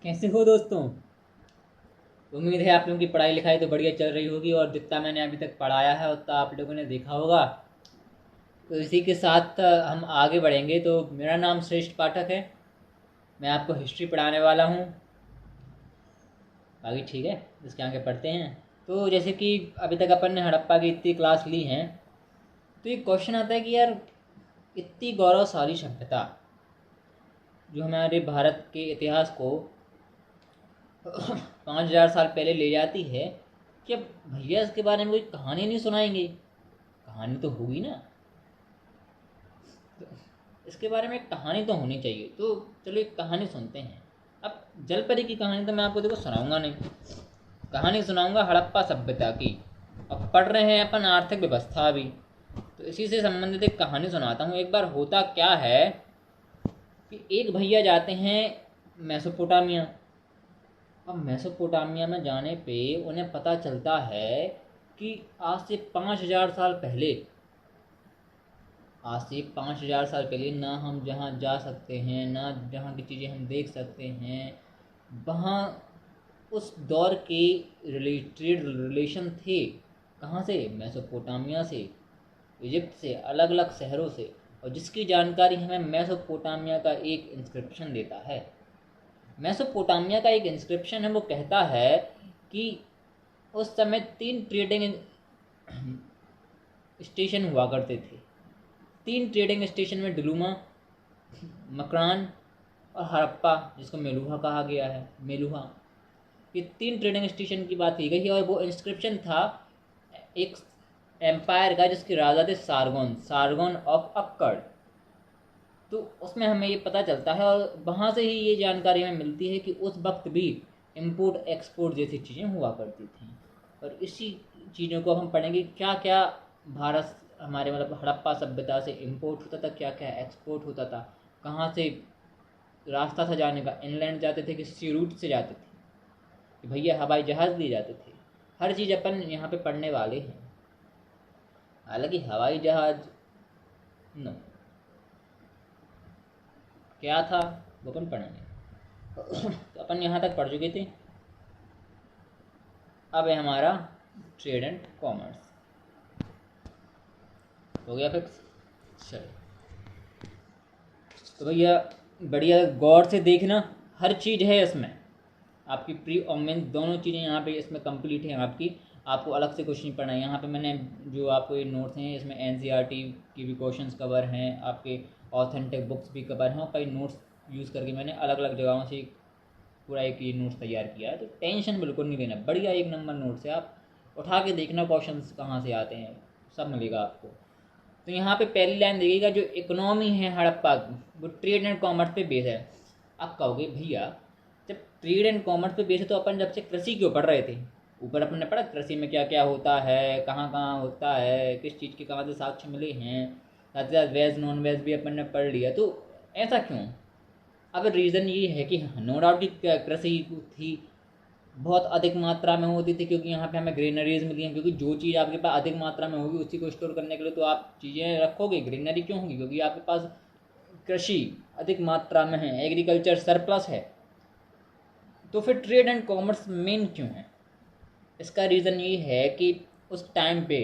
कैसे हो दोस्तों। उम्मीद है आप लोगों की पढ़ाई लिखाई तो बढ़िया चल रही होगी और जितना मैंने अभी तक पढ़ाया है उतना आप लोगों ने देखा होगा। तो इसी के साथ हम आगे बढ़ेंगे। तो मेरा नाम श्रेष्ठ पाठक है। मैं आपको हिस्ट्री पढ़ाने वाला हूँ। बाकी ठीक है, इसके आगे पढ़ते हैं। तो जैसे कि अभी तक अपन ने हड़प्पा की इतनी क्लास ली हैं, तो एक क्वेश्चन आता है कि यार इतनी गौरवशाली सभ्यता जो हमारे भारत के इतिहास को 5,000 साल पहले ले जाती है, क्या भैया इसके बारे में कोई कहानी नहीं सुनाएंगे? कहानी तो होगी ना। तो इसके बारे में एक कहानी तो होनी चाहिए। तो चलो एक कहानी सुनते हैं। अब जलपरी की कहानी तो मैं आपको देखो सुनाऊंगा नहीं, कहानी सुनाऊंगा हड़प्पा सभ्यता की। अब पढ़ रहे हैं अपन आर्थिक व्यवस्था भी, तो इसी से संबंधित एक कहानी सुनाता हूँ। एक बार होता क्या है कि एक भैया जाते हैं मेसोपोटामिया। अब मेसोपोटामिया में जाने पे उन्हें पता चलता है कि आज से 5,000 साल पहले, आज से 5,000 साल पहले ना हम जहाँ जा सकते हैं, ना जहाँ की चीज़ें हम देख सकते हैं, वहाँ उस दौर के रिलेटेड रिलेशन थे। कहाँ से? मेसोपोटामिया से, इजिप्ट से, अलग अलग शहरों से। और जिसकी जानकारी हमें मेसोपोटामिया का एक इंस्क्रिप्शन देता है। मेसोपोटामिया का एक इंस्क्रिप्शन है, वो कहता है कि उस समय 3 ट्रेडिंग स्टेशन हुआ करते थे। 3 ट्रेडिंग स्टेशन में डुलुमा, मकरान और हड़प्पा, जिसको मेलुहा कहा गया है, मेलुहा। ये 3 ट्रेडिंग स्टेशन की बात की गई है। और वो इंस्क्रिप्शन था एक एम्पायर का जिसके राजा थे सारगोन, सारगोन ऑफ अक्कड़। तो उसमें हमें ये पता चलता है और वहाँ से ही ये जानकारी हमें मिलती है कि उस वक्त भी इंपोर्ट एक्सपोर्ट जैसी चीज़ें हुआ करती थी। और इसी चीज़ों को हम पढ़ेंगे, क्या क्या भारत हमारे मतलब हड़प्पा सभ्यता से इंपोर्ट होता था, क्या क्या एक्सपोर्ट होता था, कहाँ से रास्ता था जाने का, इनलैंड जाते थे कि सी रूट से जाते थे कि भैया हवाई जहाज़ लिए जाते थे। हर चीज़ अपन यहाँ पे पढ़ने वाले हैं। हालांकि हवाई जहाज़ नो क्या था वो अपन पढ़ेंगे। तो अपन यहाँ तक पढ़ चुके थे। अब है हमारा ट्रेड एंड कॉमर्स। हो गया फिक्स। चलो तो भैया बढ़िया गौर से देखना, हर चीज़ है इसमें। आपकी प्री और मेन दोनों चीज़ें यहाँ पे इसमें कंप्लीट है आपकी। आपको अलग से कुछ नहीं पढ़ना है। यहाँ पे मैंने जो आपको ये नोट्स हैं इसमें एनसीईआरटी की भी क्वेश्चंस कवर हैं, आपके ऑथेंटिक बुक्स भी कवर हैं, और कई नोट्स यूज़ करके मैंने अलग अलग जगहों से पूरा एक ये नोट्स तैयार किया है। तो टेंशन बिल्कुल नहीं लेना, बढ़िया एक नंबर नोट्स है। आप उठा के देखना क्वेश्चन कहाँ से आते हैं, सब मिलेगा आपको। तो यहाँ पे पहली लाइन देखिएगा, जो इकोनॉमी है हड़प्पा की वो ट्रेड एंड कॉमर्स पे बेस है। आप कहोगे भैया जब ट्रेड एंड कॉमर्स पे बेस है तो अपन जब से कृषि क्यों पढ़ रहे थे? ऊपर अपन ने पढ़ा कृषि में क्या क्या होता है, कहाँ कहाँ होता है, किस चीज़ के कहाँ से साक्ष्य मिले हैं, साथ ही साथ वेज नॉन वेज भी अपन ने पढ़ लिया। तो ऐसा क्यों? अब रीज़न ये है कि नो डाउट कि कृषि थी बहुत अधिक मात्रा में होती थी, क्योंकि यहाँ पे हमें ग्रीनरीज मिली हैं। क्योंकि जो चीज़ आपके पास अधिक मात्रा में होगी उसी को स्टोर करने के लिए तो आप चीज़ें रखोगे। ग्रीनरी क्यों होगी? क्योंकि आपके पास कृषि अधिक मात्रा में है, एग्रीकल्चर सरप्लस है। तो फिर ट्रेड एंड कॉमर्स मेन क्यों है? इसका रीज़न ये है कि उस टाइम पे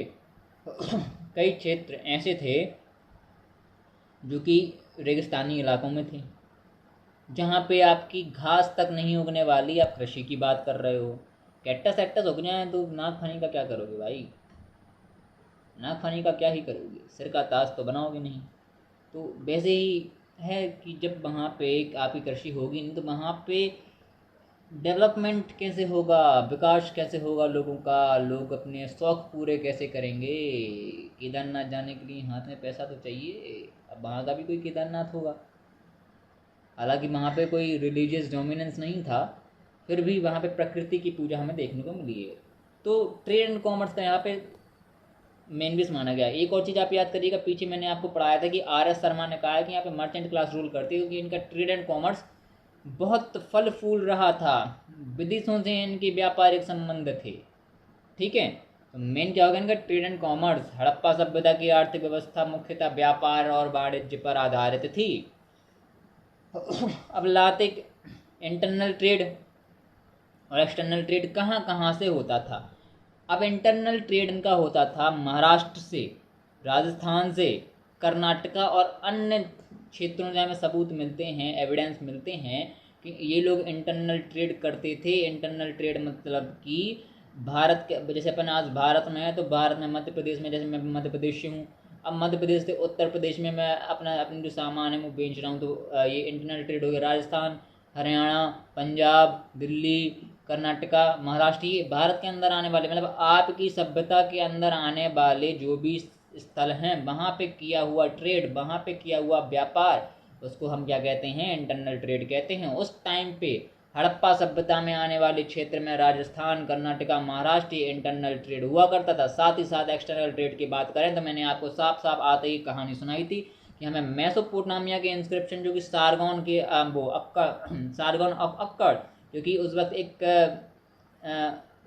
कई क्षेत्र ऐसे थे जो कि रेगिस्तानी इलाकों में थे, जहाँ पे आपकी घास तक नहीं उगने वाली। आप कृषि की बात कर रहे हो, कैक्टस एक्टस उग जाए तो नागफनी का क्या करोगे भाई? नागफनी का क्या ही करोगे, सिर का ताज तो बनाओगे नहीं। तो वैसे ही है कि जब वहाँ पे आपकी कृषि होगी नहीं तो वहाँ पे डेवलपमेंट कैसे होगा, विकास कैसे होगा लोगों का, लोग अपने शौक पूरे कैसे करेंगे? केदारनाथ जाने के लिए हाथ में पैसा तो चाहिए। अब वहाँ का भी कोई केदारनाथ होगा, हालांकि वहाँ पे कोई रिलीजियस डोमिनेंस नहीं था, फिर भी वहाँ पे प्रकृति की पूजा हमें देखने को मिली है। तो ट्रेड एंड कॉमर्स का यहाँ पे मेन बेस माना गया। एक और चीज़ आप याद करिएगा, पीछे मैंने आपको पढ़ाया था कि R.S. शर्मा ने कहा है कि यहाँ पे मर्चेंट क्लास रूल करती है, क्योंकि इनका ट्रेड एंड कॉमर्स बहुत फल फूल रहा था, विदेशों से इनके व्यापारिक संबंध थे। ठीक है, तो मेन क्या होगा इनका? Trade and commerce. हड़प्पा सभ्यता की आर्थिक व्यवस्था मुख्यतः व्यापार और वाणिज्य पर आधारित थी। अब लाते इंटरनल ट्रेड और एक्सटर्नल ट्रेड कहाँ कहाँ से होता था। अब इंटरनल ट्रेड इनका होता था महाराष्ट्र से, राजस्थान से, कर्नाटका और अन्य क्षेत्रों में हमें सबूत मिलते हैं, एविडेंस मिलते हैं कि ये लोग इंटरनल ट्रेड करते थे। इंटरनल ट्रेड मतलब कि भारत के, जैसे अपन आज भारत में है तो भारत में मध्य प्रदेश में, जैसे मैं मध्य प्रदेश से हूँ, अब मध्य प्रदेश से उत्तर प्रदेश में मैं अपने जो सामान है वो बेच रहा हूँ, तो ये इंटरनल ट्रेड हो गया। राजस्थान, हरियाणा, पंजाब, दिल्ली, कर्नाटका, महाराष्ट्र, ये भारत के अंदर आने वाले, मतलब आपकी सभ्यता के अंदर आने वाले जो भी स्थल हैं वहाँ पे किया हुआ ट्रेड, वहाँ पे किया हुआ व्यापार, उसको हम क्या कहते हैं, इंटरनल ट्रेड कहते हैं। उस टाइम पे हड़प्पा सभ्यता में आने वाले क्षेत्र में राजस्थान, कर्नाटका, महाराष्ट्र, इंटरनल ट्रेड हुआ करता था। साथ ही साथ एक्सटर्नल ट्रेड की बात करें तो मैंने आपको साफ साफ आते ही कहानी सुनाई थी कि हमें मेसोपोटामिया के इंस्क्रिप्शन, जो कि सारगोन के वो अक्कड़, सारगोन ऑफ अक्कड़, जो कि उस वक्त एक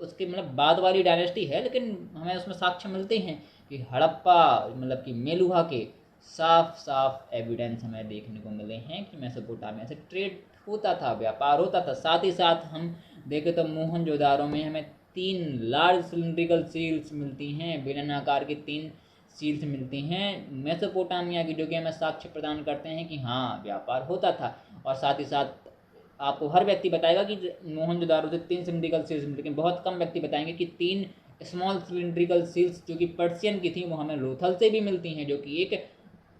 उसकी मतलब बाद वाली डायनेस्टी है, लेकिन हमें उसमें साक्ष्य मिलते हैं कि हड़प्पा मतलब कि मेलुहा के साफ साफ एविडेंस हमें देखने को मिले हैं कि मेसोपोटामिया से ट्रेड होता था, व्यापार होता था। साथ ही साथ हम देखें तो मोहनजोदारो में हमें 3 लार्ज सिलिंड्रिकल सील्स मिलती हैं, बेलनाकार की 3 सील्स मिलती हैं मेसोपोटामिया की, जो कि हमें साक्ष्य प्रदान करते हैं कि हाँ व्यापार होता था। और साथ ही साथ आपको हर व्यक्ति बताएगा कि मोहनजोदारो से 3 सिलिंड्रिकल सील्स, लेकिन बहुत कम व्यक्ति बताएंगे कि 3 स्मॉल सिलिंड्रिकल सील्स जो कि पर्शियन की थी वो हमें लोथल से भी मिलती हैं, जो कि एक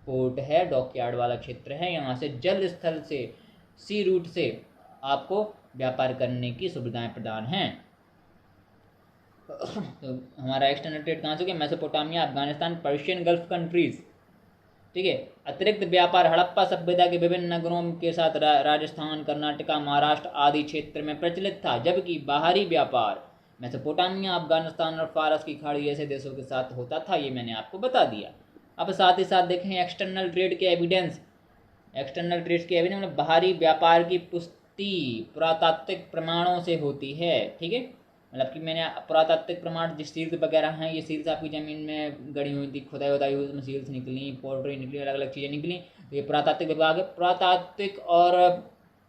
पोर्ट है, डॉकयार्ड वाला क्षेत्र है। यहाँ से जल स्थल से, सी रूट से आपको व्यापार करने की सुविधाएं प्रदान हैं। तो हमारा एक्सटर्नल ट्रेड कहाँ से, Mesopotamia, Afghanistan, Persian gulf countries, ठीक है। अतिरिक्त व्यापार हड़प्पा सभ्यता के विभिन्न नगरों के साथ राजस्थान, कर्नाटका, महाराष्ट्र आदि क्षेत्र में प्रचलित था, जबकि बाहरी व्यापार मेसोपोटामिया, अफगानिस्तान और फारस की खाड़ी जैसे देशों के साथ होता था। ये मैंने आपको बता दिया। अब साथ ही साथ देखें एक्सटर्नल ट्रेड के एविडेंस। एक्सटर्नल ट्रेड के एविडेंस मतलब बाहरी व्यापार की पुष्टि पुरातात्विक प्रमाणों से होती है, ठीक है। मतलब कि मैंने पुरातात्विक प्रमाण, जिस सील्स वगैरह हैं, ये सील्स आपकी ज़मीन में गड़ी हुई थी, खुदाई वुदाई हुई, उसमें सील्स निकली, पोर्ट्री निकली, अलग अलग चीज़ें निकली, तो ये पुरातात्विक विभाग है। पुरातात्विक और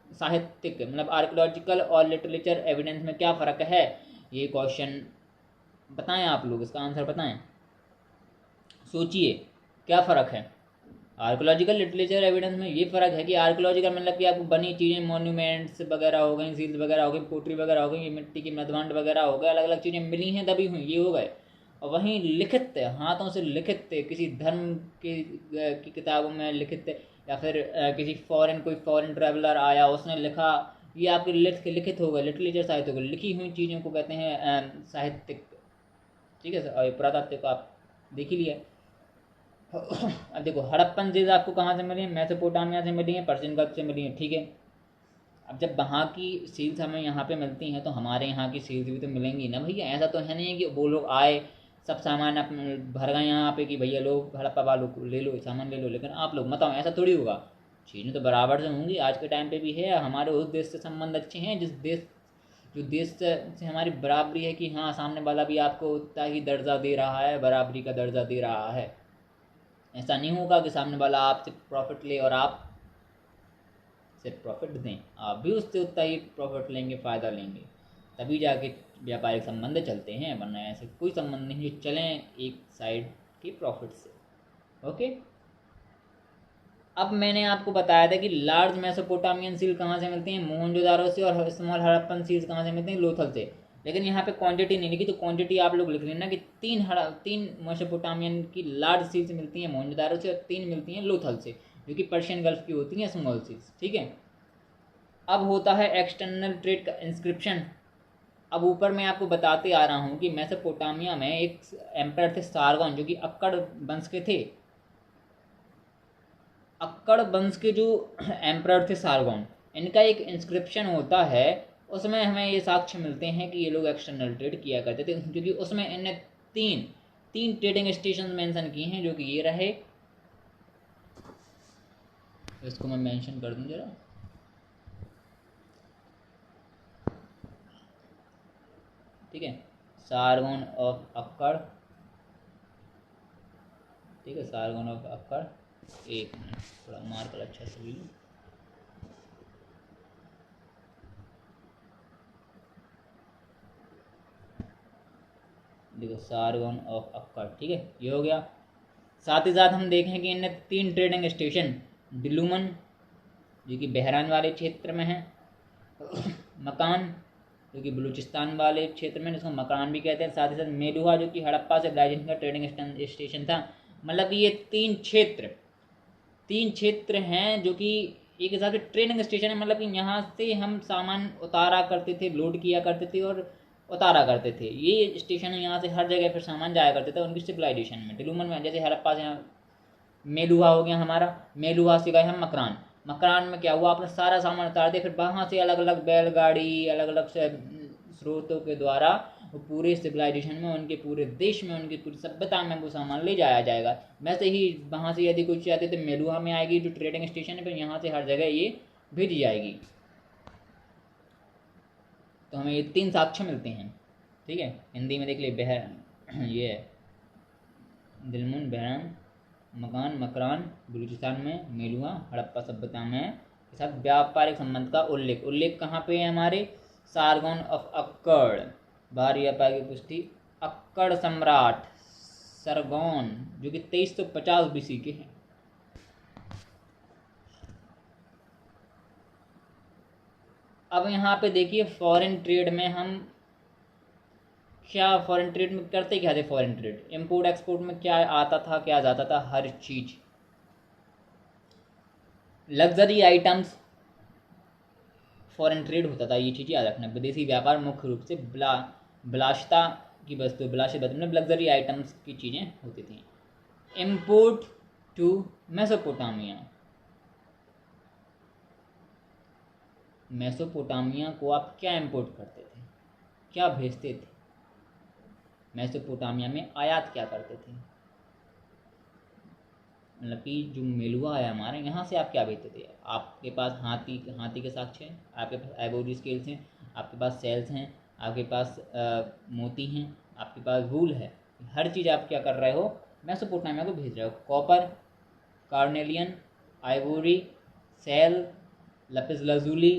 साहित्यिक मतलब आर्कियोलॉजिकल और लिटरेचर एविडेंस में क्या फ़र्क है, ये क्वेश्चन बताएं आप लोग, इसका आंसर बताएं, सोचिए क्या फ़र्क है। आर्कोलॉजिकल लिटरेचर एविडेंस में ये फ़र्क है कि आर्कोलॉजिकल मतलब कि आपको बनी चीज़ें, मॉन्यूमेंट्स वगैरह हो गई, सील्स वगैरह हो गई, पोट्री वगैरह हो गई, मिट्टी की मृदभांड वगैरह हो गए, अलग अलग चीज़ें मिली हैं दबी हुई, ये हो गए। और वहीं लिखित, हाथों से लिखित, किसी धर्म की किताबों में लिखित, या फिर किसी फॉरेन, कोई फॉरेन ट्रैवलर आया उसने लिखा, ये आपके लिखित हो गए, लिटरेचर साहित्य हो गए। लिखी हुई चीज़ों को कहते हैं साहित्यिक, ठीक है। और पुरातात्विक को आप देख ही लिया। अब देखो हड़प्पन चीज़ आपको कहाँ से मिली है, मेसोपोटामिया से मिली है, पर्शियन गल्फ से मिली है, ठीक है। अब जब वहाँ की सील्स हमें यहाँ पे मिलती हैं तो हमारे यहाँ की सील्स भी तो मिलेंगी ना भैया। ऐसा तो है नहीं कि वो लोग आए, सब सामान अपने भर गए यहाँ पे कि भैया लोग हड़प्पा वालों को ले लो, सामान ले लो, लेकिन आप लोग मत आओ, ऐसा थोड़ी होगा। चीज़ें तो बराबर से होंगी। आज के टाइम पे भी है, हमारे उस देश से संबंध अच्छे हैं जो देश से हमारी बराबरी है, कि हाँ सामने वाला भी आपको उतना ही दर्जा दे रहा है, बराबरी का दर्जा दे रहा है। ऐसा नहीं होगा कि सामने वाला आपसे प्रॉफिट ले और आप से प्रॉफिट दें, आप भी उससे उतना ही प्रॉफिट लेंगे, फ़ायदा लेंगे, तभी जाके व्यापारिक संबंध चलते हैं, वरना ऐसे कोई संबंध नहीं जो चलें एक साइड की प्रॉफिट से। ओके। अब मैंने आपको बताया था कि लार्ज मेसोपोटामियन सील कहाँ से मिलती हैं, मोहनजोदारो से, और स्मॉल हड़प्पन सील्स कहाँ से मिलती हैं, लोथल से। लेकिन यहाँ पे क्वांटिटी नहीं लिखी, तो क्वांटिटी आप लोग लिख लेना कि 3 मेसोपोटामियन की लार्ज सील्स मिलती हैं मोहनजोदारो से, और 3 मिलती हैं लोथल से, जो कि पर्शियन गल्फ की होती हैं स्मॉल सील्स, ठीक है। अब होता है एक्सटर्नल ट्रेड का इंस्क्रिप्शन। अब ऊपर मैं आपको बताते आ रहा हूँ कि मेसोपोटामिया में एक एम्परर थे सारगोन, जो कि अक्कड़ वंश के थे। अक्कड़ वंश के जो एम्परर थे सारगोन, इनका एक इंस्क्रिप्शन होता है, उसमें हमें ये साक्ष्य मिलते हैं कि ये लोग एक्सटर्नल ट्रेड किया करते थे, क्योंकि उसमें इन्हें तीन ट्रेडिंग स्टेशन मेंशन किए हैं, जो कि ये रहे। इसको मैं मेंशन कर दूं जरा, ठीक है। सारगोन ऑफ अक्कड़, ठीक है, सारगोन ऑफ अक्कड़। एक मिनट, थोड़ा मार्कर अच्छा से ली। देखो सारगोन ऑफ अक्कड़, ठीक है, ये हो गया। साथ ही साथ हम देखें कि इनने 3 ट्रेडिंग स्टेशन, डिलूमन जो कि बहरान वाले क्षेत्र में है, मकान जो कि बलूचिस्तान वाले क्षेत्र में, जिसको मकान भी कहते हैं, साथ ही साथ मेलुहा जो कि हड़प्पा सिविलाइजेशन का ट्रेडिंग स्टेशन था। मतलब कि ये 3 क्षेत्र हैं जो कि एक हिसाब से ट्रेडिंग स्टेशन है। मतलब कि यहाँ से हम सामान उतारा करते थे, लोड किया करते थे और उतारा करते थे। ये स्टेशन है, यहाँ से हर जगह फिर सामान जाया करते थे उनकी सिविलाइजेशन में। डिलूमन में जैसे हड़प्पा से मेलुहा हो गया हमारा, मेलुहा से गए हम मकरान, मकरान में क्या हुआ, आपने सारा सामान उतार दिया, फिर वहाँ से अलग अलग बैलगाड़ी, अलग अलग से स्रोतों के द्वारा वो पूरे सिविलाइजेशन में, उनके पूरे देश में, उनकी पूरी सभ्यता में वो सामान ले जाया जाएगा। वैसे ही वहाँ से यदि कोई चीज़ आती तो मेलुहा में आएगी जो ट्रेडिंग स्टेशन है, फिर यहाँ से हर जगह ये भेजी जाएगी। तो हमें ये 3 साक्ष्य मिलते हैं, ठीक है। हिंदी में देख लिए, ये दिलमुन, बहरान, मकान, मकरान, बलूचिस्तान में, मेलुहा हड़प्पा सभ्यता में के साथ व्यापारिक संबंध का उल्लेख कहाँ पे है हमारे, सारगोन ऑफ अक्कड़। बाहरी व्यापार की पुष्टि अक्कड़ सम्राट सरगोन जो कि 2350 BC के हैं। अब यहाँ पे देखिए फॉरेन ट्रेड में हम क्या, फॉरेन ट्रेड में करते क्या थे, फॉरेन ट्रेड इंपोर्ट एक्सपोर्ट में क्या आता था, क्या जाता था, हर चीज, लग्जरी आइटम्स फॉरेन ट्रेड होता था। ये चीज़ याद रखना। विदेशी व्यापार मुख्य रूप से बिलासता की वस्तु, बिलासित वस्तु में लग्जरी आइटम्स की चीज़ें होती थी। इंपोर्ट टू मेसोपोटामिया, मेसोपोटामिया को आप क्या इंपोर्ट करते थे, क्या भेजते थे, मेसोपोटामिया में आयात क्या करते थे। मतलब कि जो मेलुहा है हमारे यहाँ से आप क्या भेजते थे, आपके पास हाथी के साक्ष्य हैं, आपके पास आइवोरी स्केल्स हैं, आपके पास सेल्स हैं, आपके पास मोती हैं, आपके पास वूल है। हर चीज़ आप क्या कर रहे हो, मेसोपोटामिया को भेज रहे हो। Copper, carnelian, ivory, shell, lapis lazuli,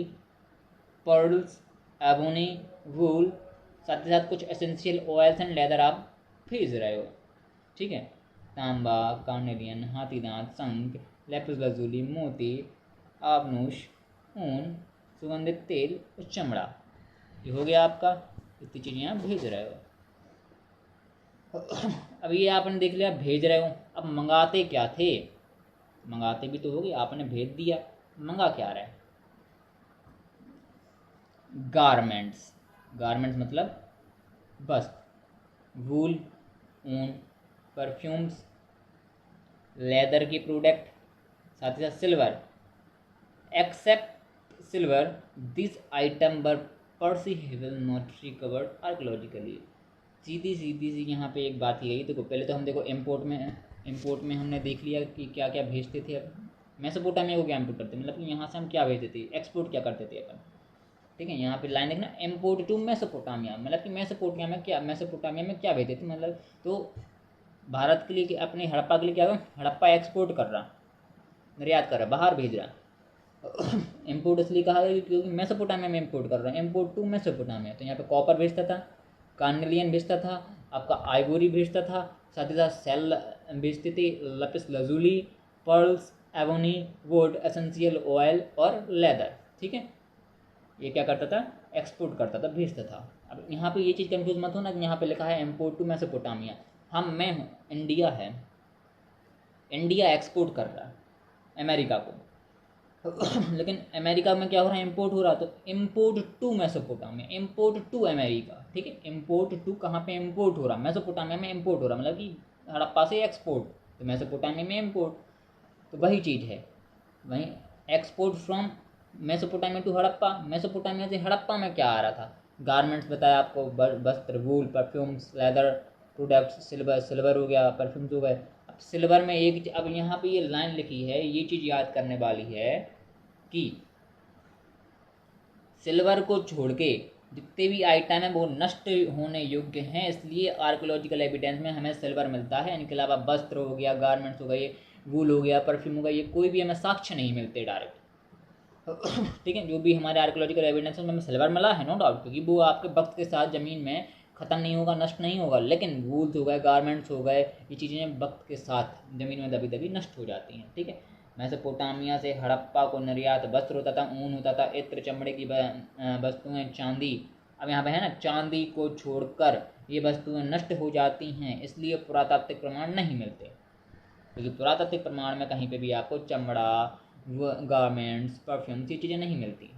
pearls, ebony, wool, साथ ही साथ कुछ एसेंशियल ऑयल्स एंड लेदर आप भेज रहे हो, ठीक है। तांबा, कार्नेलियन, हाथी दांत, शंख, लैपिस लाजुली, मोती, आबनूश, ऊन, सुगंधित तेल और चमड़ा, ये हो गया आपका। इतनी चीज़ें आप भेज रहे हो। अब ये आपने देख लिया भेज रहे हो, अब मंगाते क्या थे, मंगाते भी तो हो गए, आपने भेज दिया, मंगा क्या रहे, गारमेंट्स, गारमेंट्स मतलब वस्त्र, वूल, ऊन, परफ्यूम्स, लेदर की प्रोडक्ट, साथ ही साथ silver, except silver this item were perishable not recovered archaeologically. सीधी सी यहाँ पे एक बात ही गई। देखो पहले तो हम देखो इंपोर्ट में हमने देख लिया कि क्या क्या भेजते थे। अब मेसोपोटामिया को क्या इंपोर्ट करते, मतलब कि यहाँ से हम क्या भेजते थे, एक्सपोर्ट क्या करते थे अपन, ठीक है। यहाँ पे लाइन देखना, इंपोर्ट टू मेसोपोटामिया, मतलब कि मेसोपोटामिया में क्या भेजते थे, मतलब तो भारत के लिए कि अपने हड़प्पा के लिए क्या, हड़प्पा एक्सपोर्ट कर रहा, निर्यात कर रहा, बाहर भेज रहा। इंपोर्ट इसलिए कहा गया क्योंकि मेसोपोटामिया में इंपोर्ट कर रहा है, इंपोर्ट टू मेसोपोटामिया। तो यहाँ पे कॉपर भेजता था, कार्नेलियन भेजता था, आपका आइवोरी भेजता था, साथ ही साथ सेल भेजते थे, lapis lazuli, pearls, ebony, wood, essential oil और लेदर, ठीक है। ये क्या करता था, एक्सपोर्ट करता था, भेजता था। अब यहाँ पे ये चीज़ कंफ्यूज मत होना कि यहाँ पे लिखा है इंपोर्ट टू मेसोपोटामिया, मैं हूँ, इंडिया है, इंडिया एक्सपोर्ट कर रहा है अमेरिका को। लेकिन अमेरिका में क्या हो रहा है, इंपोर्ट हो रहा, तो import to Mesopotamia, import to America, ठीक है। इंपोर्ट टू कहाँ पे इंपोर्ट हो रहा, मेसोपोटामिया में इंपोर्ट हो रहा, मतलब कि हड़प्पा से एक्सपोर्ट, तो मेसोपोटामिया में इंपोर्ट, तो वही चीज़ है। वहीं export from Mesopotamia to Harappa, Mesopotamia से हड़प्पा में क्या आ रहा था, गारमेंट्स बताया आपको, वस्त्र, वूल, परफ्यूम्स, लेदर प्रोडक्ट्स, सिल्वर हो गया, परफ्यूम्स हो गए। अब सिल्वर में एक, अब यहाँ पे ये लाइन लिखी है, ये चीज़ याद करने वाली है कि सिल्वर को छोड़ के जितने भी आइटम हैं वो नष्ट होने योग्य हैं, इसलिए आर्कियोलॉजिकल एविडेंस में हमें सिल्वर मिलता है। इनके अलावा वस्त्र हो गया, गारमेंट्स हो गए, वूल हो गया, परफ्यूम हो गया, ये कोई भी हमें साक्ष्य नहीं मिलते डायरेक्ट, ठीक है। जो भी हमारे आर्कियोलॉजिकल एविडेंस में हमें सिल्वर मिला है नो डाउट, क्योंकि वो आपके वक्त के साथ ज़मीन में ख़त्म नहीं होगा, नष्ट नहीं होगा, लेकिन वूल्स हो गए, गारमेंट्स हो गए, ये चीज़ें वक्त के साथ ज़मीन में दबी दबी नष्ट हो जाती हैं। ठीक है, मेसोपोटामिया से हड़प्पा को निर्यात वस्त्र होता था, ऊन होता था, इत्र, चमड़े की वस्तुएं, चांदी। अब यहाँ पे है ना, चांदी को छोड़कर ये वस्तुएं नष्ट हो जाती हैं, इसलिए पुरातात्विक प्रमाण नहीं मिलते, क्योंकि पुरातात्विक प्रमाण में कहीं पे भी आपको चमड़ा, गारमेंट्स, परफ्यूम्स, ये चीज़ें नहीं मिलती।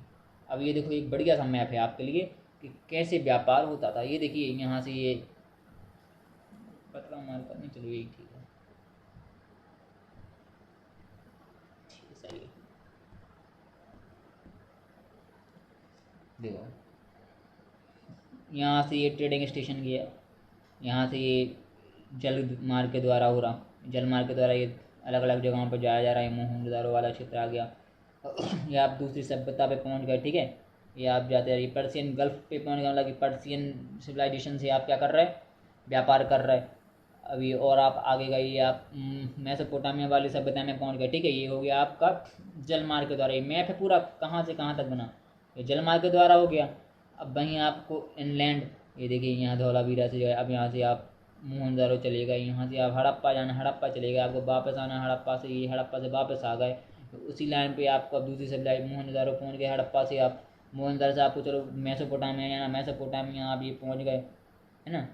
अब ये देखो एक बढ़िया सा मैप है आपके लिए कि कैसे व्यापार होता था। ये देखिए यहाँ से ये पतला मार्कर नहीं, चलो यही ठीक है, सही है। देखो यहाँ से ये ट्रेडिंग स्टेशन गया, यहाँ से ये जल मार्ग के द्वारा हो रहा, जल मार्ग के द्वारा ये अलग अलग जगहों पर जाया जा रहा है। मोहनजोदड़ो वाला क्षेत्र आ गया। ये आप दूसरी सभ्यता पे पहुंच गए। ठीक है, ये आप जाते रहिए, पर्सियन गल्फ पे पहुंच गए, मतलब कि पर्सियन सिविलाइजेशन से आप क्या कर रहे हैं, व्यापार कर रहे हैं। अभी और आप आगे गए, ये आप मेसोपोटामिया वाली सभ्यता में पहुंच गए। ठीक है, ये हो गया आपका जल मार्ग के द्वारा। ये मैप है पूरा कहाँ से कहाँ तक बना, ये जल मार्ग के द्वारा हो गया। अब वहीं आपको इनलैंड, ये देखिए यहाँ धौलावीरा से जो है, अब यहाँ से आप मोहनजोदड़ो चले गए, यहाँ से आप हड़प्पा जाना, हड़प्पा चले गए, आपको वापस आना हड़प्पा से, ये हड़प्पा से वापस आ गए, तो उसी लाइन पे आपको अब दूसरी सप्लाई मोहनजोदड़ो पहुँच गए। हड़प्पा से आप मोहनजोदड़ो से आपको चलो मेसोपोटामिया जाना, मेसोपोटामिया आप ये पहुँच गए, है ना।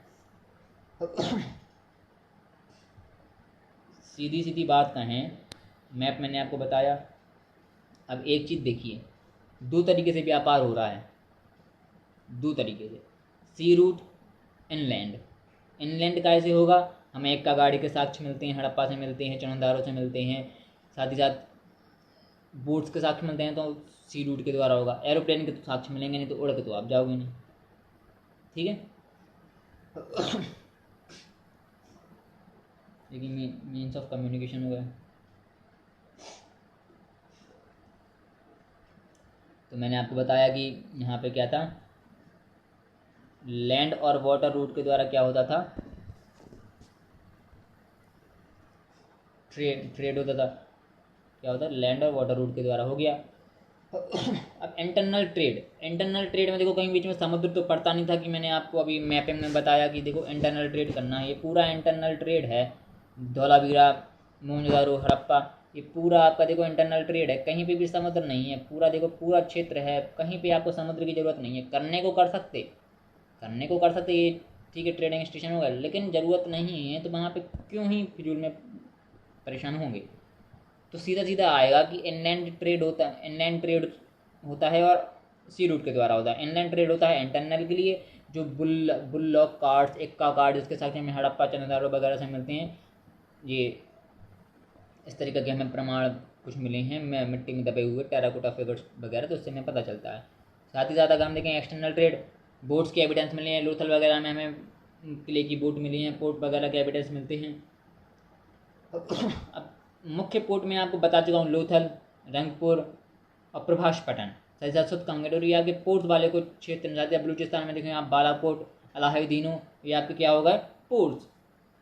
सीधी सीधी बात कहें, मैप मैंने आपको बताया। अब एक चीज़ देखिए, दो तरीके से व्यापार हो रहा है, दो तरीके से, सी रूट, इनलैंड। इनलैंड कैसे होगा, हमें एक्का गाड़ी के साक्ष्य मिलते हैं, हड़प्पा से मिलते हैं, चननदारो से मिलते हैं, साथ ही साथ बोट्स के साक्ष्य मिलते हैं, तो सी रूट के द्वारा होगा। एरोप्लेन के तो साक्ष्य मिलेंगे नहीं, तो उड़ के तो आप जाओगे नहीं। ठीक है, लेकिन मीन्स ऑफ कम्युनिकेशन हो गया। तो मैंने आपको बताया कि यहाँ पे क्या था, लैंड और वाटर रूट के द्वारा क्या होता था, ट्रेड होता था। क्या होता है, लैंड और वाटर रूट के द्वारा हो गया। अब इंटरनल ट्रेड में देखो, कहीं बीच में समुद्र तो पड़ता नहीं था, कि मैंने आपको अभी मैपिंग में बताया कि देखो इंटरनल ट्रेड करना है, ये पूरा इंटरनल ट्रेड है। धौलावीरा, मोहनजोदड़ो, हड़प्पा, ये पूरा आपका देखो इंटरनल ट्रेड है, कहीं पे भी समुद्र नहीं है, पूरा देखो पूरा क्षेत्र है, कहीं पे आपको समुद्र की ज़रूरत नहीं है। करने को कर सकते ये ठीक है, ट्रेडिंग स्टेशन होगा, लेकिन ज़रूरत नहीं है, तो वहाँ पे क्यों ही फिजूल में परेशान होंगे। तो सीधा सीधा आएगा कि इनलैंड ट्रेड होता है और सी रूट के द्वारा होता है। इनलैंड ट्रेड होता है इंटरनल के लिए, जो बुल्लॉक कार्ड्स, एक्का कार्ड, जिसके साथ हमें हड़प्पा, चननदारो वगैरह से मिलते हैं। ये इस तरीके के हमें प्रमाण कुछ मिले हैं, मिट्टी में दबे हुए टेराकोटा फिगर्स वगैरह, तो उससे हमें पता चलता है। साथ ही साथ अगर हम देखें एक्सटर्नल ट्रेड, बोट्स के एविडेंस मिले हैं, लोथल वगैरह में हमें किले की बोट मिली हैं, पोर्ट वगैरह के एविडेंस मिलते हैं। अब मुख्य पोर्ट में आपको बता चुका हूँ, लोथल, रंगपुर और प्रभासपट्टन। साथ ही साथ सुतकांगेडोर, ये आपके पोर्ट वाले को क्षेत्र में, बलूचिस्तान में देखें आप बालाकोट, अलाहादीनो, ये आपके क्या होगा, पोर्ट्स।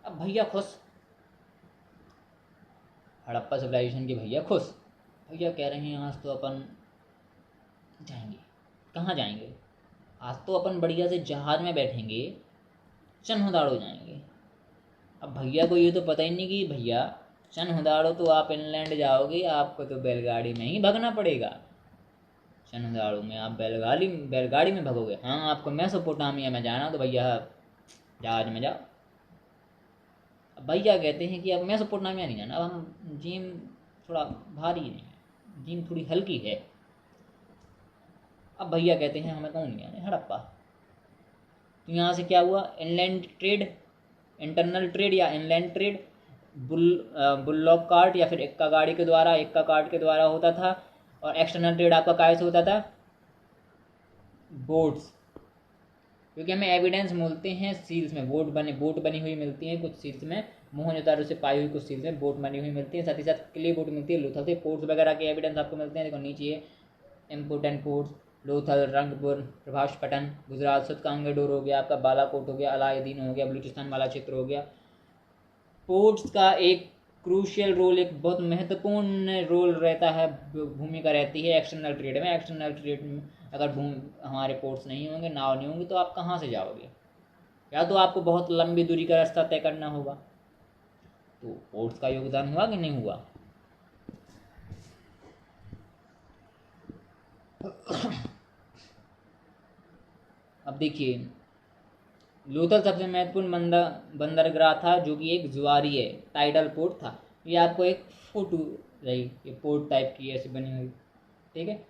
अब भैया खुश, हड़प्पा सिविलाइजेशन के भैया खुश, भैया कह रहे हैं आज तो अपन जाएंगे। कहाँ जाएंगे, आज तो अपन बढ़िया से जहाज में बैठेंगे, चननदारो जाएंगे। अब भैया को ये तो पता ही नहीं कि भैया चननदारो तो आप इनलैंड जाओगे, आपको तो बैलगाड़ी में ही भगना पड़ेगा। चननदारो में आप बैलगाड़ी में भगोगे। हाँ, आपको मेसोपोटामिया में जाना तो भैया जहाज में जाओ। अब भैया कहते हैं कि अब मेसोपोटामिया नहीं जाना, अब हम जीम थोड़ा भारी नहीं है, जीम थोड़ी हल्की है। अब भैया कहते हैं हमें कौन नहीं आने, हड़प्पा। तो यहाँ से क्या हुआ, इनलैंड ट्रेड, इंटरनल ट्रेड या इनलैंड ट्रेड, बुल्लॉक कार्ट या फिर एक्का कार्ट के द्वारा होता था। और एक्सटर्नल ट्रेड आपका कैसे होता था, बोट्स, क्योंकि हमें एविडेंस मिलते हैं सील्स में, बोट बनी हुई मिलती हैं कुछ सील्स में, मोहनजोदड़ो से पाई हुई कुछ सील्स में बोट बनी हुई मिलती है। साथ ही साथ क्ले बोट मिलती है, लोथल से पोर्ट्स वगैरह के एविडेंस आपको मिलते हैं। देखो नीचे इम्पोर्टेंट पोर्ट्स, लोथल, रंगपुर, प्रभासपट्टन, गुजरात, सुतकांगेडोर हो गया आपका, बालाकोट हो गया, अलाहादीन हो गया, बलूचिस्तान वाला क्षेत्र हो गया। पोर्ट्स का एक क्रूशियल रोल, एक बहुत महत्वपूर्ण रोल रहता है, भूमिका रहती है एक्सटर्नल ट्रेड में। अगर हमारे पोर्ट्स नहीं होंगे, नाव नहीं होंगी, तो आप कहाँ से जाओगे। या तो आपको बहुत लंबी दूरी का रास्ता तय करना होगा। तो पोर्ट्स का योगदान हुआ कि नहीं हुआ? अब देखिए, लोथल सबसे महत्वपूर्ण बंदरगाह था, जो कि एक जुआरी है, टाइडल पोर्ट था। ये आपको एक फोटो रही, ये पोर्ट टाइप की ऐसी बनी हुई, ठीक है।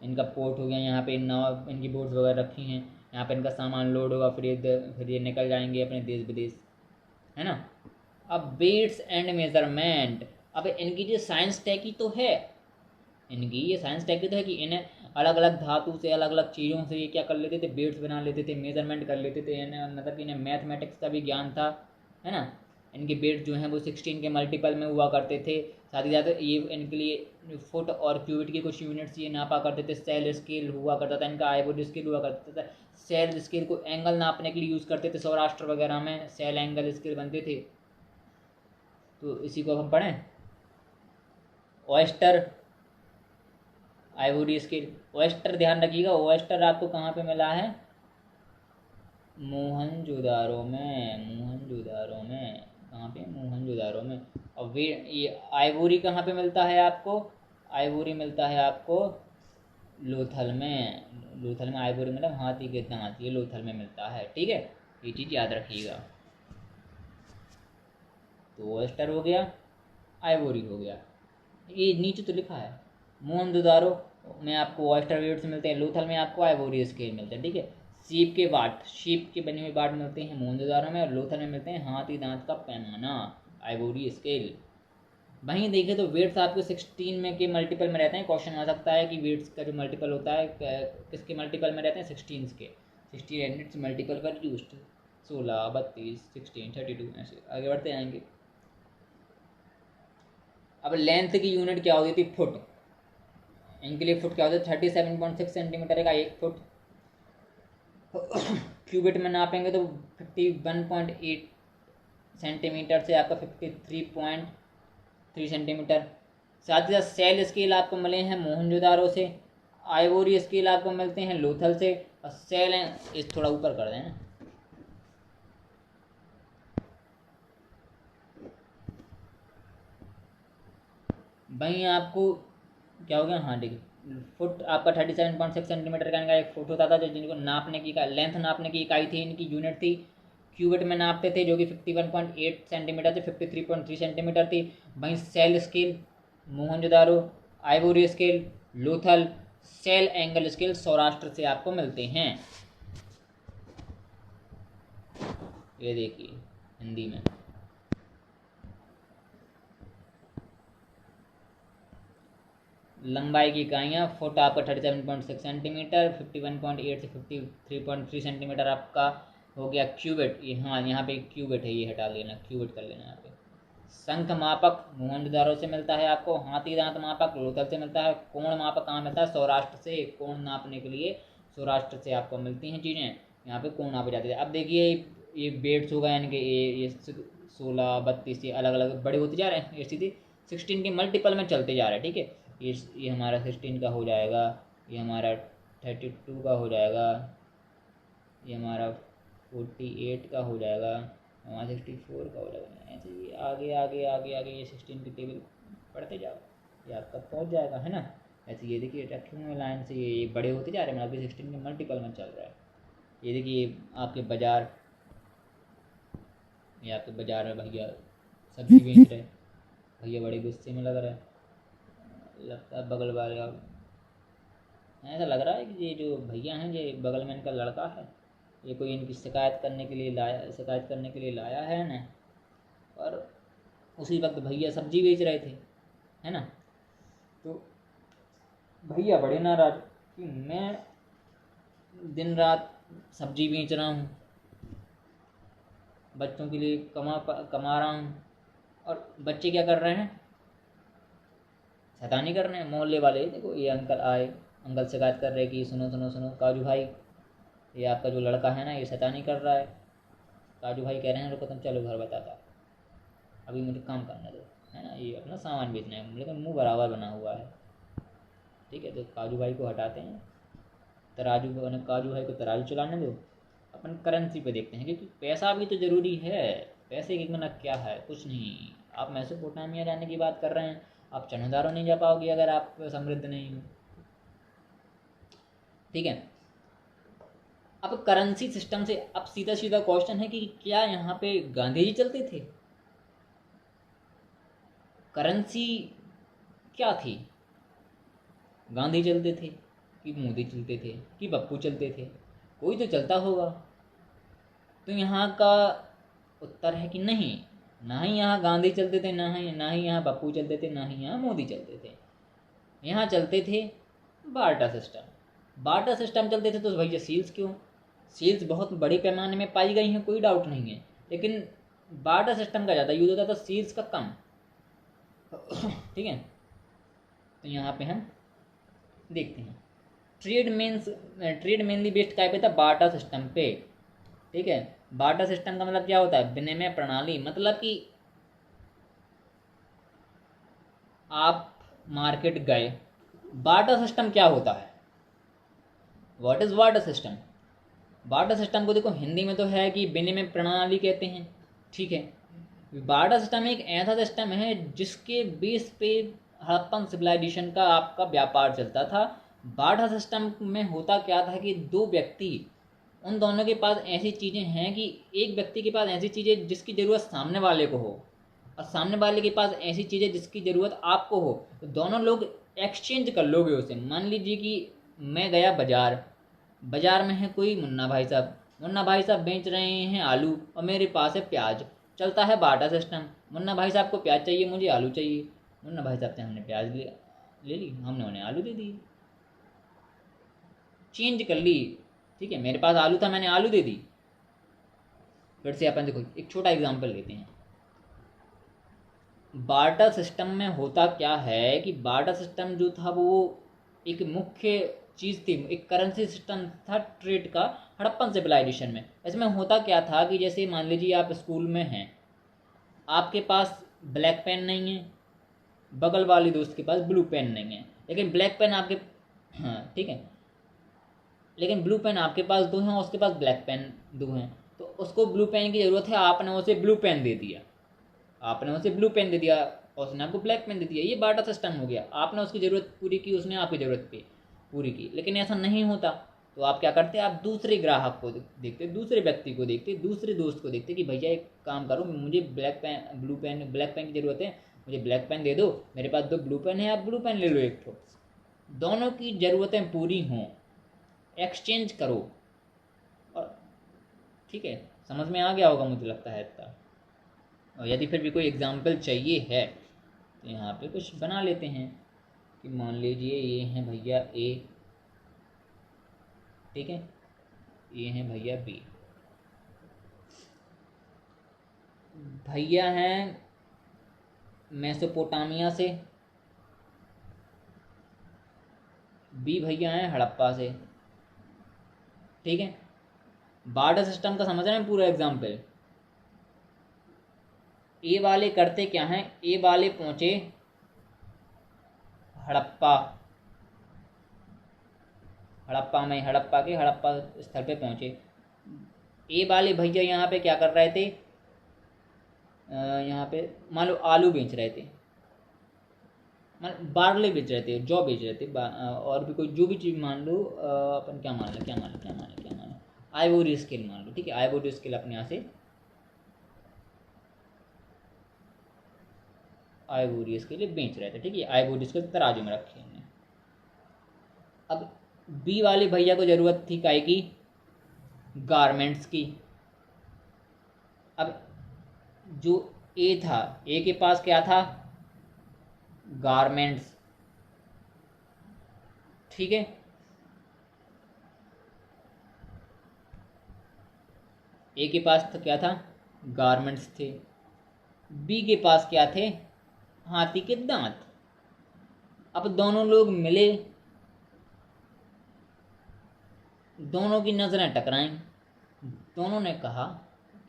इनका पोर्ट हो गया, यहाँ पे नाव, इनकी बोट्स वगैरह रखी हैं, यहाँ पे इनका सामान लोड होगा, फिर ये निकल जाएंगे अपने देश विदेश, है ना। अब वेट्स एंड मेजरमेंट, अब इनकी जो साइंस टैकी तो है, इनकी ये साइंस टैकी तो है कि इन्हें अलग अलग धातु से, अलग अलग चीज़ों से ये क्या कर लेते थे, वेट्स बना लेते थे, मेजरमेंट कर लेते थे, इन्हें मतलब कि इन्हें मैथमेटिक्स का भी ज्ञान था, है ना। इनके वेट्स जो हैं वो 16 के मल्टीपल में हुआ करते थे। साथ ही साथ ये इनके लिए फुट और क्यूबिट की कुछ यूनिट्स ये नापा करते थे। सेल स्केल हुआ करता था इनका, आइवोरी स्केल हुआ करता था। सेल स्केल को एंगल नापने के लिए यूज़ करते थे, सौराष्ट्र वगैरह में सेल एंगल स्केल बनते थे। तो इसी को हम पढ़ें, ऑयस्टर आइवोरी स्केल। ऑयस्टर ध्यान रखिएगा, ऑयस्टर आपको कहाँ पे मिला है? मोहनजोदारो में, मोहनजोदारो में, कहाँ पे? मोहनजोदारो में। और वे ये आइवोरी कहाँ पे मिलता है आपको? आइवोरी मिलता है आपको लोथल में। लोथल में आइवोरी मतलब हाथी के दांत, ये लोथल में मिलता है, ठीक है। ये चीज़ याद रखिएगा। तो ऑयस्टर हो गया, आइवोरी हो गया, ये नीचे तो लिखा है। मोहनजोदारो में आपको ऑयस्टर वेट्स मिलते हैं, लोथल में आपको आइवोरी स्केल मिलते हैं, ठीक है। सीप के बाट, शीप के बने हुए बाट मिलते हैं मोहनजोदारो में, और लोथल में मिलते हैं हाथी दांत का पैमाना, आइवोरी स्केल। वहीं देखें तो वेट्स आपके 16 में के मल्टीपल में रहते हैं। क्वेश्चन आ सकता है कि वेट्स का जो मल्टीपल होता है किसके मल्टीपल में रहते हैं? 16 के। 16 एंड इट्स मल्टीपल पर यूज्ड, 16, 32, 16, 32, ऐसे आगे बढ़ते आएंगे। अब लेंथ की यूनिट क्या होती थी? फुट। इनके लिए फुट क्या होता है? 37.6 सेंटीमीटर का एक फुट। क्यूबिट में नापेंगे तो 51.8 सेंटीमीटर से आपका 53.3 सेंटीमीटर। साथ ही साथ सेल स्केल आपको मिले हैं मोहनजोदारो से, आइवोरी स्केल आपको मिलते हैं लोथल से, और सेल इस थोड़ा ऊपर कर दें, वहीं आपको क्या हो गया? हाँ ठीक है, फुट आपका 37.6 सेंटीमीटर का इनका एक फुट होता था, जो जिनको नापने की लेंथ नापने की इकाई थी, इनकी यूनिट थी। क्यूबिट में नापते थे, जो कि 51.8 सेंटीमीटर से 53.3 सेंटीमीटर थी। वहीं shell scale Mohenjodaro, ivory scale Lothal, shell angle scale Saurashtra से आपको मिलते हैं। ये देखिए हिंदी में, लंबाई की इकाइयाँ, फुट आपका 37.6 सेंटीमीटर, 51.8 से 53.3 सेंटीमीटर आपका हो गया क्यूबिट। ये हाँ, यहाँ पे क्यूबिट है, ये हटा लेना, क्यूबिट कर लेना यहाँ पे। शंख मापक मोहनजोदारो से मिलता है आपको, हाथी दांत मापक लोथल से मिलता है, कोण मापक कहाँ मिलता है? सौराष्ट्र से। कोण नापने के लिए सौराष्ट्र से आपको मिलती हैं चीज़ें, यहाँ पे कोण नापे जाते थे। अब देखिए ये बेट्स हो गए इनके, ये 16, 32 ये अलग अलग बड़े होते जा रहे हैं, ये सीधे 16 के मल्टीपल में चलते जा रहे हैं, ठीक है। ये हमारा 16 का हो जाएगा, ये हमारा 32 का हो जाएगा, ये हमारा 48 का हो जाएगा, हमारा 64 का हो जाएगा। ऐसे ये आगे आगे आगे आगे ये 16 की टेबल पढ़ते जाओ, ये आपका पहुंच जाएगा, है ना। ऐसे ये देखिए रखे हुए लाइन से ये बड़े होते जा रहे हैं, मतलब 16 के मल्टीपल में चल रहा है। ये देखिए आपके बाज़ार, ये आपके बाज़ार में भैया सब्जी बेच रहे हैं, भैया बड़े गुस्से में लग रहा है, लगता है बगल वाले का, ऐसा लग रहा है कि ये जो भैया हैं, ये बगल में इनका लड़का है, ये कोई इनकी शिकायत करने के लिए लाया है ना। और उसी वक्त भैया सब्जी बेच रहे थे, है ना। तो भैया बड़े नाराज कि मैं दिन रात सब्जी बेच रहा हूँ, बच्चों के लिए कमा रहा हूँ, और बच्चे क्या कर रहे हैं? शैतानी कर रहे हैं। मोहल्ले वाले देखो, ये अंकल आए, अंकल शिकायत कर रहे हैं कि सुनो सुनो सुनो काजू भाई, ये आपका जो लड़का है ना, ये शैतानी कर रहा है। काजू भाई कह रहे हैं रुको तुम, चलो घर बताता, अभी मुझे काम करने दो, है ना। ये अपना सामान बेचना है, लेकिन मुंह बराबर बना हुआ है, ठीक है। तो काजू भाई को हटाते हैं, तराजू काजू भाई को तराजू चलाने दो, अपन करेंसी पे देखते हैं, क्योंकि पैसा भी तो ज़रूरी है। पैसे के बिना क्या है, कुछ नहीं। आप मेसोपोटामिया जाने की बात कर रहे हैं, आप चनदारों नहीं जा पाओगे अगर आप समृद्ध नहीं हो। ठीक है, अब करेंसी सिस्टम से अब सीधा सीधा क्वेश्चन है कि क्या यहाँ पे गांधी जी चलते थे? करेंसी क्या थी? गांधी चलते थे कि मोदी चलते थे कि बप्पू चलते थे? कोई तो चलता होगा। तो यहाँ का उत्तर है कि नहीं, ना ही यहाँ गांधी चलते थे, ना ही यहाँ बप्पू चलते थे, ना ही यहाँ मोदी चलते थे। यहाँ चलते थे बार्टा सिस्टम। बार्टा सिस्टम चलते थे तो भैया सील्स क्यों? सील्स बहुत बड़ी पैमाने में पाई गई हैं, कोई डाउट नहीं है, लेकिन बार्टा सिस्टम का ज़्यादा यूज होता था, सील्स का कम। ठीक है, तो यहाँ पे हम देखते हैं ट्रेड मेनली बेस्ड क्या पे था? बार्टा सिस्टम पे। ठीक है, बार्टा सिस्टम का मतलब क्या होता है? विनिमय प्रणाली। मतलब कि आप मार्केट गए, बार्टा सिस्टम क्या होता है? What is barter system? Barter system को देखो हिंदी में तो है कि विनिमय प्रणाली कहते हैं। ठीक है, बार्टा सिस्टम एक ऐसा सिस्टम है जिसके बेस पे हड़प्पन सिविलाइजेशन का आपका व्यापार चलता था। बार्टा सिस्टम में होता क्या था कि दो व्यक्ति, उन दोनों के पास ऐसी चीज़ें हैं कि एक व्यक्ति के पास ऐसी चीज़ें जिसकी ज़रूरत सामने वाले को हो, और सामने वाले के पास ऐसी चीज़ें जिसकी ज़रूरत आपको हो, तो दोनों लोग एक्सचेंज कर लोगे उसे। मान लीजिए कि मैं गया बाजार में है कोई मुन्ना भाई साहब बेच रहे हैं आलू और मेरे पास है प्याज। चलता है बार्टा सिस्टम। मुन्ना भाई साहब को प्याज चाहिए, मुझे आलू चाहिए। मुन्ना भाई साहब से हमने प्याज ले ली, हमने उन्हें आलू दे दिए, चेंज कर ली। ठीक है, मेरे पास आलू था, मैंने आलू दे दी। फिर से अपन देखो एक छोटा एग्जांपल लेते हैं। बार्टर सिस्टम में होता क्या है कि बार्टर सिस्टम जो था वो एक मुख्य चीज़ थी, एक करेंसी सिस्टम था ट्रेड का हड़प्पन सिविलाइजेशन में। इसमें होता क्या था कि जैसे मान लीजिए आप स्कूल में हैं, आपके पास ब्लैक पेन नहीं है, बगल वाले दोस्त के पास ब्लू पेन नहीं है, लेकिन ब्लैक पेन आपके, हाँ ठीक है, लेकिन ब्लू पेन आपके पास दो हैं, उसके पास ब्लैक पेन दो हैं, तो उसको ब्लू पेन की ज़रूरत है, आपने उसे ब्लू पेन दे दिया, उसने आपको ब्लैक पेन दे दिया। ये बार्टर सिस्टम हो गया। आपने उसकी ज़रूरत पूरी की, उसने आपकी ज़रूरत पे पूरी की। लेकिन ऐसा नहीं होता, तो आप क्या करते? आप दूसरे ग्राहक को देखते, दूसरे व्यक्ति को देखते, दूसरे दोस्त को देखते कि भैया एक काम करो, मुझे ब्लैक पेन की ज़रूरत है, मुझे ब्लैक पेन दे दो, मेरे पास दो ब्लू पेन है, आप ब्लू पेन ले लो एक ठो। दोनों की ज़रूरतें पूरी हों, एक्सचेंज करो। और ठीक है, समझ में आ गया होगा मुझे लगता है इतना। और यदि फिर भी कोई एग्जाम्पल चाहिए है तो यहाँ पे कुछ बना लेते हैं कि मान लीजिए ये हैं भैया ए, ठीक है, ये हैं भैया बी। भैया हैं मेसोपोटामिया से, बी भैया हैं हड़प्पा से। ठीक है, बार्टर सिस्टम का समझ रहे हैं पूरा एग्जाम्पल। ए वाले करते क्या हैं? ए वाले पहुंचे हड़प्पा हड़प्पा स्थल पे पहुंचे। ए वाले भैया यहाँ पे क्या कर रहे थे? यहाँ पे मान लो आलू बेच रहे थे, मान बार्ले बेच रहे थे, जौ बेच रहे थे, और भी कोई जो भी चीज़ मान लो, अपन क्या मान लो आइवोरी स्केल मान लो। ठीक है, आइवोरी स्केल अपने यहाँ से आइवोरियस के लिए बेच रहे थे। ठीक है, आइवोरियस को तराजू में रखे हमने। अब बी वाले भैया को जरूरत थी काय की? गारमेंट्स की। अब जो ए था, ए के पास क्या था? गारमेंट्स। ठीक है, ए के पास तो क्या था? गारमेंट्स थे। बी के पास क्या थे? हाथी के दांत। अब दोनों लोग मिले, दोनों की नज़रें टकराई। दोनों ने कहा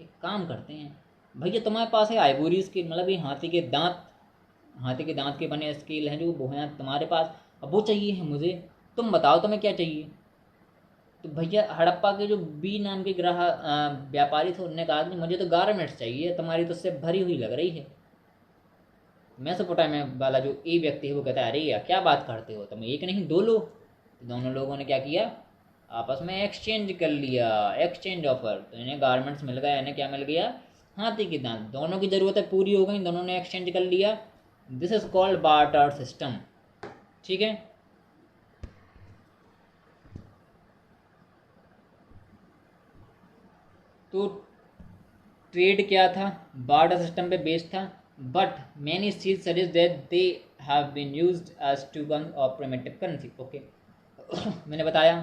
एक काम करते हैं, भैया तुम्हारे पास है आइवोरी स्केल, मतलब ये हाथी के दांत के बने स्केल हैं जो वो हैं तुम्हारे पास, अब वो चाहिए है मुझे, तुम बताओ तुम्हें क्या चाहिए। तो भैया हड़प्पा के जो बी नाम के व्यापारी थे, उन्होंने कहा कि मुझे तो गारमेंट्स चाहिए, तुम्हारी तो उससे भरी हुई लग रही है। मेसोपोटामिया वाला जो ए व्यक्ति है वो कहता है अरे यार क्या बात करते हो, तुम एक नहीं दो लो। तो दोनों लोगों ने क्या किया, आपस में एक्सचेंज कर लिया, एक्सचेंज ऑफर। तो इन्हें गारमेंट्स मिल गया, इन्हें क्या मिल गया, हाथी की दांत। दोनों की ज़रूरतें पूरी हो गई, दोनों ने एक्सचेंज कर लिया। This is called barter system. ठीक है, तो ट्रेड क्या था, बार्टर सिस्टम पे बेस्ड था। But many still suggest that they have been used as token of primitive currency. Okay, मैंने बताया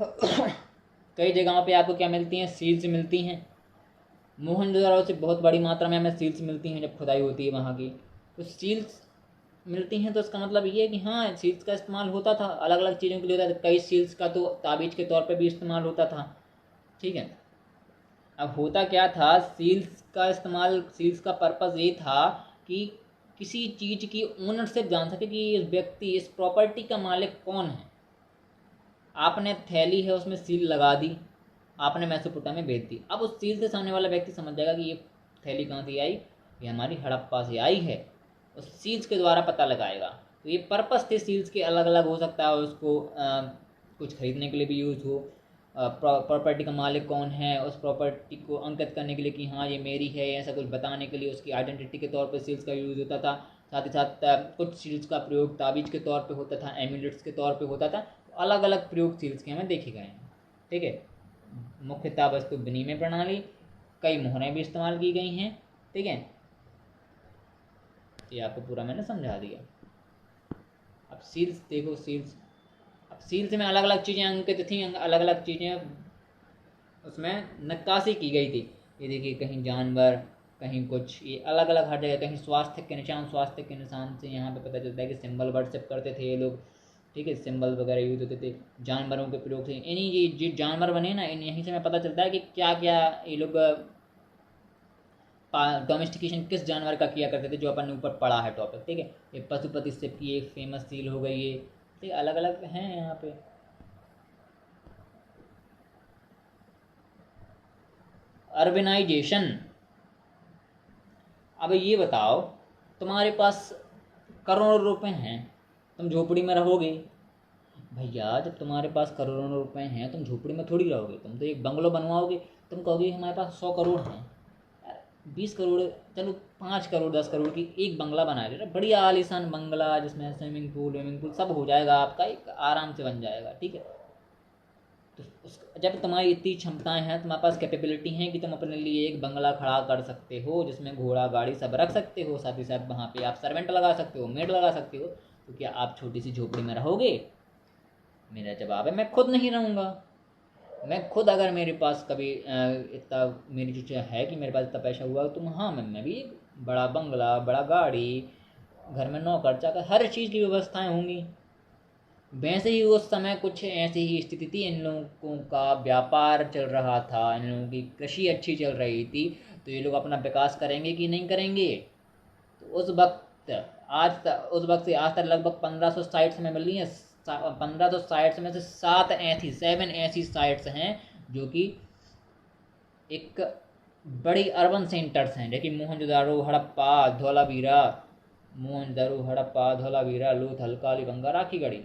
कई जगहों पे आपको क्या मिलती हैं, सील्स मिलती हैं। मोहनजोदड़ो से बहुत बड़ी मात्रा में हमें सील्स मिलती हैं जब खुदाई होती है वहाँ की। तो सील्स मिलती हैं तो इसका मतलब ये है कि हाँ सील्स का इस्तेमाल होता था, अलग अलग चीज़ों के लिए होता था। कई सील्स का तो ताबीज़ के तौर पे भी इस्तेमाल होता था। ठीक है, अब होता क्या था, सील्स का इस्तेमाल, सील्स का पर्पज़ ये था कि किसी चीज़ की ओनरशिप जान सके कि इस व्यक्ति, इस प्रॉपर्टी का मालिक कौन है। आपने थैली है उसमें सील लगा दी, आपने मेसोपोटामिया में भेज दी। अब उस सील से सामने वाला व्यक्ति समझ जाएगा कि ये थैली कहाँ से आई, ये हमारी हड़प्पा से आई है। उस सील्स के द्वारा पता लगाएगा। तो ये पर्पस थे सील्स के, अलग अलग हो सकता है। उसको कुछ खरीदने के लिए भी यूज़ हो, प्रॉपर्टी का मालिक कौन है, उस प्रॉपर्टी को अंकित करने के लिए कि हाँ ये मेरी है, ऐसा कुछ बताने के लिए उसकी आइडेंटिटी के तौर पर सील्स का यूज़ होता था। साथ ही साथ कुछ सील्स का प्रयोग ताबीज़ के तौर पे होता था, एम्यूलेट्स के तौर पे होता था। तो अलग अलग प्रयोग सील्स के हमें देखे गए हैं। ठीक है, मुख्यतः वस्तु विनिमय प्रणाली, कई मोहरें भी इस्तेमाल की गई हैं। ठीक है, ये आपको पूरा मैंने समझा दिया। अब सील्स देखो, सील्स, अब सील्स में अलग अलग चीज़ें अंकित थी, अलग अलग चीज़ें उसमें नक्काशी की गई थी। ये देखिए कहीं जानवर, कहीं कुछ, ये अलग अलग हर जगह, कहीं स्वास्थ्य के निशान, स्वास्थ्य के निशान से यहाँ पे पता चलता है कि सिंबल वर्शिप करते थे ये लोग। ठीक है, सिंबल वगैरह यूज होते थे जानवरों के प्रयोग से। इन्हीं ये जो जानवर बने ना, इन यहीं से हमें पता चलता है कि क्या क्या ये लोग डोमेस्टिकेशन किस जानवर का किया करते थे, जो अपन ने ऊपर पढ़ा है टॉपिक। ठीक है, ये पशुपति सिप की एक फेमस सील हो गई है। ठीक, अलग अलग हैं यहाँ पे। अर्बनाइजेशन, अब ये बताओ, तुम्हारे पास करोड़ों रुपए हैं, तुम झोपड़ी में रहोगे। भैया जब तुम्हारे पास करोड़ों रुपए हैं, तुम झोपड़ी में थोड़ी रहोगे, तुम तो एक बंगलो बनवाओगे। तुम कहोगे हमारे पास 100 करोड़ हैं, 20 करोड़, चलो 5 करोड़ 10 करोड़ की एक बंगला बना ले, बढ़िया आलीशान बंगला जिसमें स्विमिंग पूल सब हो जाएगा, आपका एक आराम से बन जाएगा। ठीक है, तो जब तुम्हारी इतनी क्षमताएं हैं, तुम्हारे पास कैपेबिलिटी है कि तुम अपने लिए एक बंगला खड़ा कर सकते हो जिसमें घोड़ा गाड़ी सब रख सकते हो, साथ ही साथ वहाँ पे आप सर्वेंट लगा सकते हो, मेड लगा सकते हो, तो क्या आप छोटी सी झोपड़ी में रहोगे? मेरा जवाब है मैं खुद नहीं रहूँगा। मैं खुद अगर मेरे पास कभी इतना मेरी जो है कि मेरे पास इतना पैसा हुआ तो हाँ मैं भी बड़ा बंगला, बड़ा गाड़ी, घर में नौकर चाकर, हर चीज़ की व्यवस्थाएं होंगी। वैसे ही उस समय कुछ ऐसी ही स्थिति थी, इन लोगों का व्यापार चल रहा था, इन लोगों की कृषि अच्छी चल रही थी, तो ये लोग अपना विकास करेंगे कि नहीं करेंगे? तो उस वक्त उस वक्त से आज तक लगभग 1500 साइट्स हमें मिली हैं। 1500 साइट्स में से 7 ऐसी साइट्स हैं जो कि एक बड़ी अर्बन सेंटर्स हैं, जैसे मोहनजोदारो, हड़प्पा, धोलावीरा, मोहनजोदारो, हड़प्पा, धोलावीरा, लोथल, कालीबंगा, राखीगढ़ी।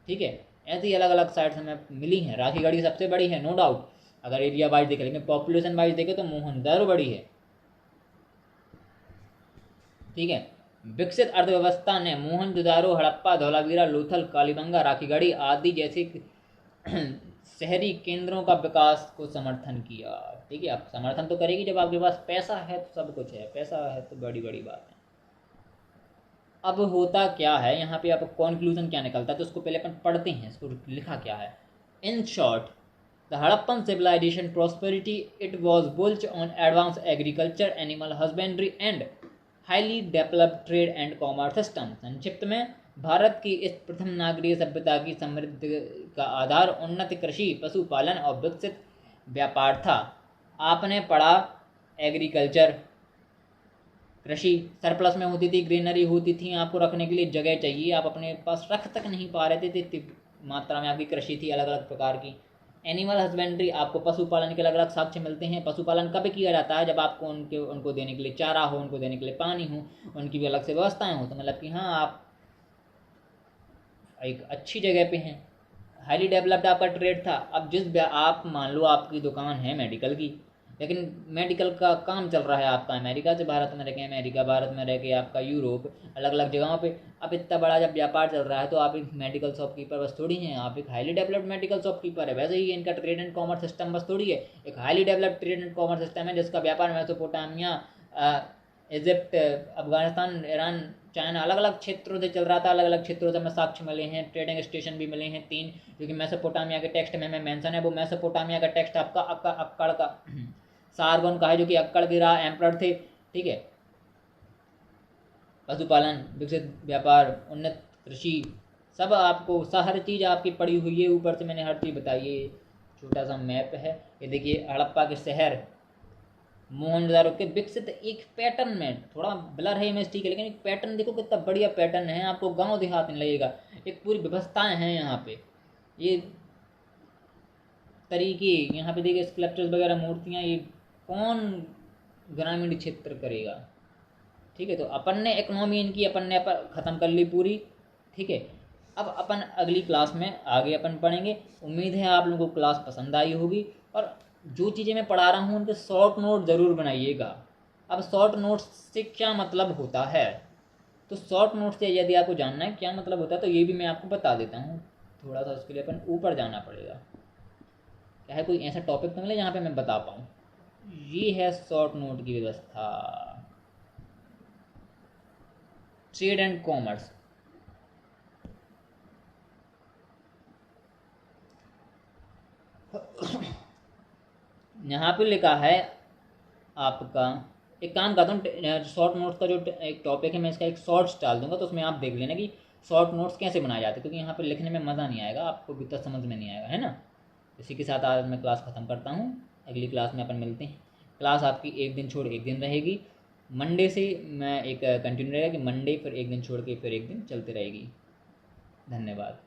ठीक है, ऐसी अलग अलग साइट्स हमें मिली हैं। राखीगढ़ी सबसे बड़ी है नो डाउट, अगर एरिया वाइज देखें, लेकिन पॉपुलेशन वाइज देखें तो मोहनजोदारो बड़ी है। ठीक है, विकसित अर्थव्यवस्था ने मोहनजोदारो, हड़प्पा, धौलावीरा, लोथल, कालीबंगा, राखीगढ़ी आदि जैसे शहरी केंद्रों का विकास को समर्थन किया। ठीक है, आप समर्थन तो करेगी जब आपके पास पैसा है, तो सब कुछ है, पैसा है तो बड़ी बड़ी बात है। अब होता क्या है यहाँ पे, आप कॉन्क्लूजन क्या निकलता है, तो उसको पहले अपन पढ़ते हैं, इसको लिखा क्या है। In short, the Harappan civilisation prosperity, it was built on advance agriculture, animal husbandry and highly developed trade and commerce system. संक्षिप्त में, भारत की इस प्रथम नागरिक सभ्यता की समृद्धि का आधार उन्नत कृषि, पशुपालन और विकसित व्यापार था। आपने पढ़ा एग्रीकल्चर, कृषि सरप्लस में होती थी, ग्रीनरी होती थी, आपको रखने के लिए जगह चाहिए, आप अपने पास रख तक नहीं पा रहे थे, मात्रा में आपकी कृषि थी अलग अलग प्रकार की। एनिमल हस्बेंड्री, आपको पशुपालन के अलग अलग साक्ष्य मिलते हैं। पशुपालन कब किया जाता है? जब आपको उनको देने के लिए चारा हो, उनको देने के लिए पानी हो, उनकी भी अलग से व्यवस्थाएं हो। तो मतलब कि हाँ, आप एक अच्छी जगह पे हैं। हाईली डेवलप्ड आपका ट्रेड था। अब आप मान लो आपकी दुकान है मेडिकल की, लेकिन मेडिकल का काम चल रहा है आपका अमेरिका से भारत में रह के, अमेरिका भारत में रह के आपका यूरोप, अलग अलग जगहों पे। अब इतना बड़ा जब व्यापार चल रहा है तो आप एक मेडिकल शॉपकीपर बस थोड़ी हैं, आप एक हाईली डेवलप्ड मेडिकल शॉपकीपर है। वैसे ही इनका ट्रेड एंड कॉमर्स सिस्टम बस थोड़ी है, एक highly developed trade and commerce system है जिसका व्यापार Mesopotamia, Egypt, Afghanistan, Iran, China, अलग अलग क्षेत्रों से चल रहा था। अलग अलग क्षेत्रों से हमें साक्ष्य मिले हैं, ट्रेडिंग स्टेशन भी मिले हैं 3, जो कि मेसोपोटामिया के टेक्स्ट में हमें मेंशन है। वो मेसोपोटामिया का टेक्स्ट आपका अक्कड़ का सारगोन का है, जो कि अक्कड़ के राह एम्परर थे। ठीक है। पशुपालन, विकसित व्यापार, उन्नत कृषि, सब आपको हर चीज़ आपकी पड़ी हुई है। ऊपर से मैंने हर चीज़ बताई है। छोटा सा मैप है ये, देखिए हड़प्पा के शहर, मोहनजोदारो के विकसित एक पैटर्न में, थोड़ा ब्लर है इमेज ठीक है, लेकिन एक पैटर्न देखो कितना बढ़िया पैटर्न है। आपको गांव देहात नहीं लगेगा, एक पूरी व्यवस्थाएं हैं यहाँ पे। ये तरीके यहाँ पे देखिए, स्कल्पचर्स वगैरह, मूर्तियाँ, ये कौन ग्रामीण क्षेत्र करेगा? ठीक है। तो अपन ने इकोनॉमी इनकी अपन ने ख़त्म कर ली पूरी। ठीक है। अब अपन अगली क्लास में आगे अपन पढ़ेंगे। उम्मीद है आप लोगों को क्लास पसंद आई होगी, और जो चीज़ें मैं पढ़ा रहा हूँ उनके शॉर्ट नोट ज़रूर बनाइएगा। अब शॉर्ट नोट्स से क्या मतलब होता है, तो शॉर्ट नोट से यदि आपको जानना है क्या मतलब होता है, तो ये भी मैं आपको बता देता हूँ। थोड़ा सा उसके लिए अपन ऊपर जाना पड़ेगा। क्या है, कोई ऐसा टॉपिक तो मिले जहाँ पे मैं बता पाऊँ। ये है शॉर्ट नोट की व्यवस्था। ट्रेड एंड कॉमर्स, यहाँ पे लिखा है आपका। एक काम करता हूँ, शॉर्ट नोट्स का जो एक टॉपिक है मैं इसका एक शॉर्ट्स डाल दूंगा, तो उसमें आप देख लेना कि शॉर्ट नोट्स कैसे बनाए जाते हैं, क्योंकि यहाँ पे लिखने में मज़ा नहीं आएगा, आपको भी तो समझ में नहीं आएगा, है ना। इसी के साथ आज मैं क्लास ख़त्म करता हूँ। अगली क्लास में अपन मिलते हैं। क्लास आपकी एक दिन छोड़ एक दिन रहेगी। मंडे से मैं एक कंटिन्यू रहेगा कि मंडे, फिर एक दिन छोड़ के फिर एक दिन चलती रहेगी। धन्यवाद।